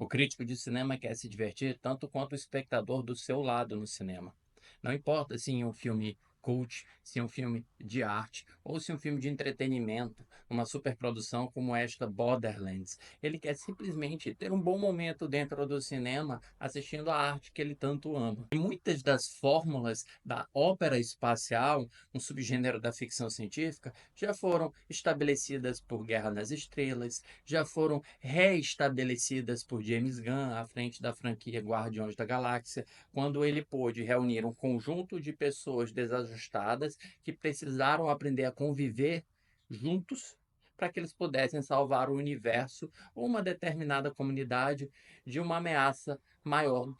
O crítico de cinema quer se divertir tanto quanto o espectador do seu lado no cinema. Não importa se em um filme cult, se é um filme de arte ou se é um filme de entretenimento, uma superprodução como esta Borderlands. Ele quer simplesmente ter um bom momento dentro do cinema assistindo a arte que ele tanto ama. E muitas das fórmulas da ópera espacial, um subgênero da ficção científica, já foram estabelecidas por Guerra nas Estrelas, já foram reestabelecidas por James Gunn à frente da franquia Guardiões da Galáxia, quando ele pôde reunir um conjunto de pessoas desajustadas que precisaram aprender a conviver juntos para que eles pudessem salvar o universo ou uma determinada comunidade de uma ameaça maior.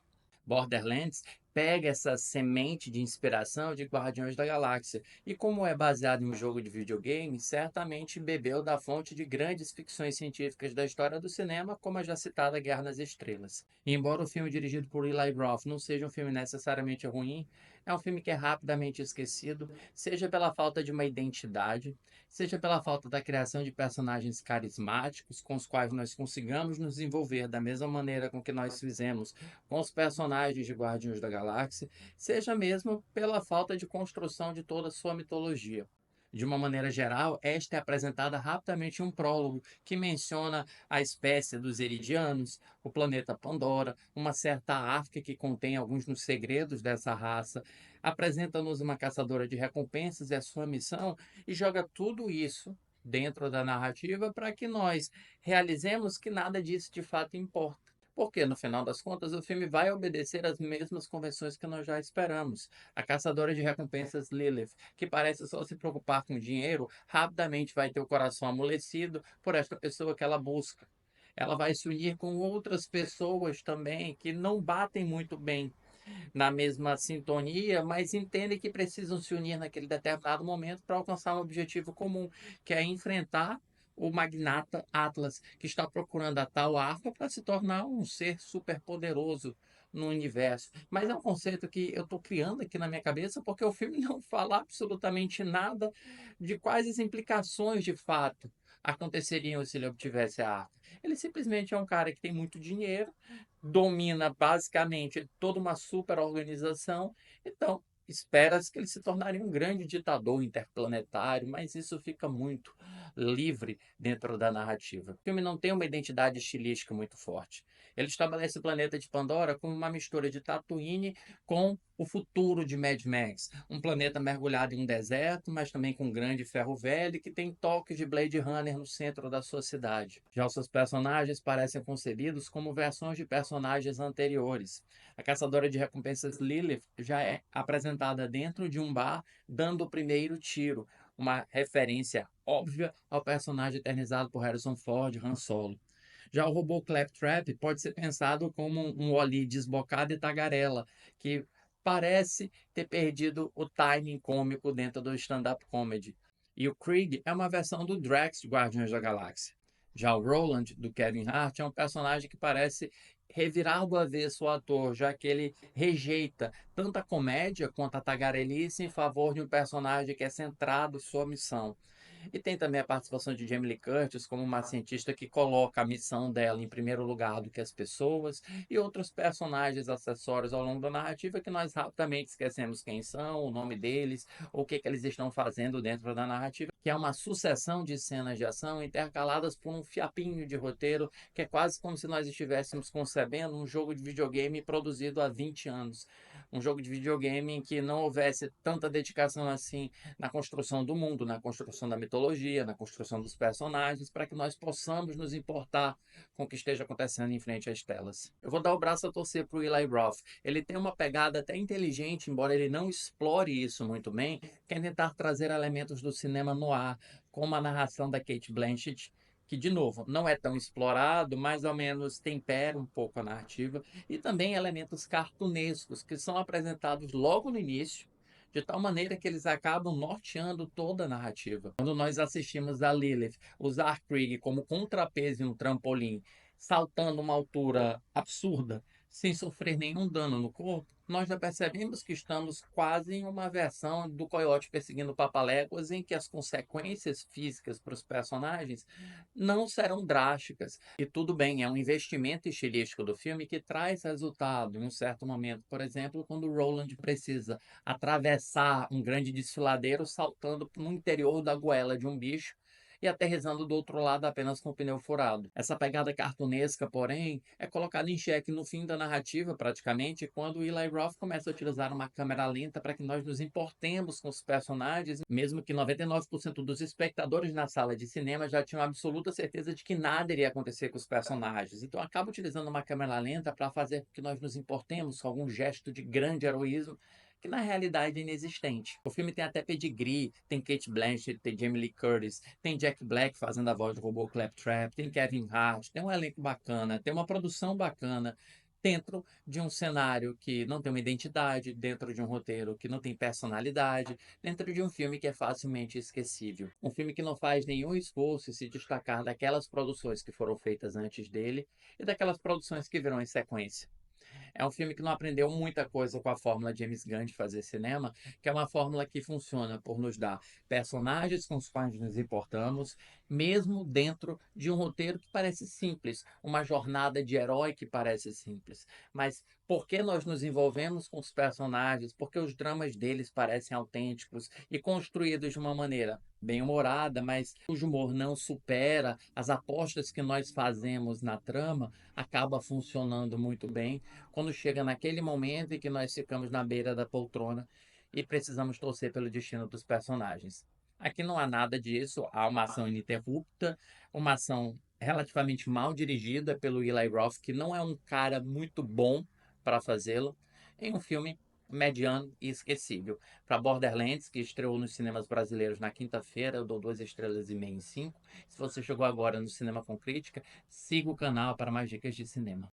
Borderlands pega essa semente de inspiração de Guardiões da Galáxia e, como é baseado em um jogo de videogame, certamente bebeu da fonte de grandes ficções científicas da história do cinema, como a já citada Guerra nas Estrelas. E embora o filme dirigido por Eli Roth não seja um filme necessariamente ruim, é um filme que é rapidamente esquecido, seja pela falta de uma identidade, seja pela falta da criação de personagens carismáticos com os quais nós consigamos nos envolver da mesma maneira com que nós fizemos com os personagens de Guardiões da Galáxia, seja mesmo pela falta de construção de toda a sua mitologia. De uma maneira geral, esta é apresentada rapidamente em um prólogo que menciona a espécie dos Eridianos, o planeta Pandora, uma certa África que contém alguns dos segredos dessa raça, apresenta-nos uma caçadora de recompensas e a sua missão, e joga tudo isso dentro da narrativa para que nós realizemos que nada disso de fato importa. Porque, no final das contas, o filme vai obedecer às mesmas convenções que nós já esperamos. A caçadora de recompensas Lilith, que parece só se preocupar com dinheiro, rapidamente vai ter o coração amolecido por esta pessoa que ela busca. Ela vai se unir com outras pessoas também que não batem muito bem na mesma sintonia, mas entendem que precisam se unir naquele determinado momento para alcançar um objetivo comum, que é enfrentar o magnata Atlas, que está procurando a tal arca para se tornar um ser superpoderoso no universo. Mas é um conceito que eu estou criando aqui na minha cabeça porque o filme não fala absolutamente nada de quais as implicações de fato aconteceriam se ele obtivesse a arca. Ele simplesmente é um cara que tem muito dinheiro, domina basicamente toda uma super organização, então espera-se que ele se tornaria um grande ditador interplanetário, mas isso fica muito livre dentro da narrativa. O filme não tem uma identidade estilística muito forte. Ele estabelece o planeta de Pandora como uma mistura de Tatooine com o futuro de Mad Max, um planeta mergulhado em um deserto, mas também com um grande ferro velho que tem toques de Blade Runner no centro da sua cidade. Já os seus personagens parecem concebidos como versões de personagens anteriores. A caçadora de recompensas Lilith já é apresentada dentro de um bar dando o primeiro tiro, uma referência óbvia ao personagem eternizado por Harrison Ford, Han Solo. Já o robô Claptrap pode ser pensado como um Wall-E desbocado e tagarela, que parece ter perdido o timing cômico dentro do stand-up comedy. E o Krieg é uma versão do Drax de Guardiões da Galáxia. Já o Roland, do Kevin Hart, é um personagem que parece revirar do avesso o ator, já que ele rejeita tanto a comédia quanto a tagarelice em favor de um personagem que é centrado em sua missão. E tem também a participação de Jamie Lee Curtis como uma cientista que coloca a missão dela em primeiro lugar do que as pessoas e outros personagens acessórios ao longo da narrativa que nós rapidamente esquecemos quem são, o nome deles, ou o que eles estão fazendo dentro da narrativa, que é uma sucessão de cenas de ação intercaladas por um fiapinho de roteiro que é quase como se nós estivéssemos concebendo um jogo de videogame produzido há 20 anos. Um jogo de videogame em que não houvesse tanta dedicação assim na construção do mundo, na construção da mitologia, na construção dos personagens, para que nós possamos nos importar com o que esteja acontecendo em frente às telas. Eu vou dar o braço a torcer para o Eli Roth. Ele tem uma pegada até inteligente, embora ele não explore isso muito bem, que é tentar trazer elementos do cinema noir, como a narração da Cate Blanchett, que, de novo, não é tão explorado, mas ao menos tempera um pouco a narrativa, e também elementos cartunescos, que são apresentados logo no início, de tal maneira que eles acabam norteando toda a narrativa. Quando nós assistimos a Lilith usar Krieg como contrapeso em um trampolim, saltando uma altura absurda, sem sofrer nenhum dano no corpo, nós já percebemos que estamos quase em uma versão do Coiote perseguindo o Papaléguas, em que as consequências físicas para os personagens não serão drásticas. E tudo bem, é um investimento estilístico do filme que traz resultado em um certo momento. Por exemplo, quando o Roland precisa atravessar um grande desfiladeiro saltando no interior da goela de um bicho e aterrissando do outro lado apenas com o pneu furado. Essa pegada cartunesca, porém, é colocada em xeque no fim da narrativa, praticamente, quando o Eli Roth começa a utilizar uma câmera lenta para que nós nos importemos com os personagens, mesmo que 99% dos espectadores na sala de cinema já tinham absoluta certeza de que nada iria acontecer com os personagens. Então, acaba utilizando uma câmera lenta para fazer com que nós nos importemos com algum gesto de grande heroísmo que na realidade é inexistente. O filme tem até pedigree, tem Kate Blanchett, tem Jamie Lee Curtis, tem Jack Black fazendo a voz do robô Claptrap, tem Kevin Hart, tem um elenco bacana, tem uma produção bacana, dentro de um cenário que não tem uma identidade, dentro de um roteiro que não tem personalidade, dentro de um filme que é facilmente esquecível. Um filme que não faz nenhum esforço em se destacar daquelas produções que foram feitas antes dele e daquelas produções que virão em sequência. É um filme que não aprendeu muita coisa com a fórmula James Gunn de fazer cinema, que é uma fórmula que funciona por nos dar personagens com os quais nos importamos, mesmo dentro de um roteiro que parece simples, uma jornada de herói que parece simples. Mas porque nós nos envolvemos com os personagens, porque os dramas deles parecem autênticos e construídos de uma maneira bem-humorada, mas cujo humor não supera as apostas que nós fazemos na trama, acaba funcionando muito bem quando chega naquele momento em que nós ficamos na beira da poltrona e precisamos torcer pelo destino dos personagens. Aqui não há nada disso, há uma ação ininterrupta, uma ação relativamente mal dirigida pelo Eli Roth, que não é um cara muito bom para fazê-lo, em um filme mediano e esquecível. Para Borderlands, que estreou nos cinemas brasileiros na quinta-feira, eu dou 2,5 estrelas em 5. Se você chegou agora no Cinema com Crítica, siga o canal para mais dicas de cinema.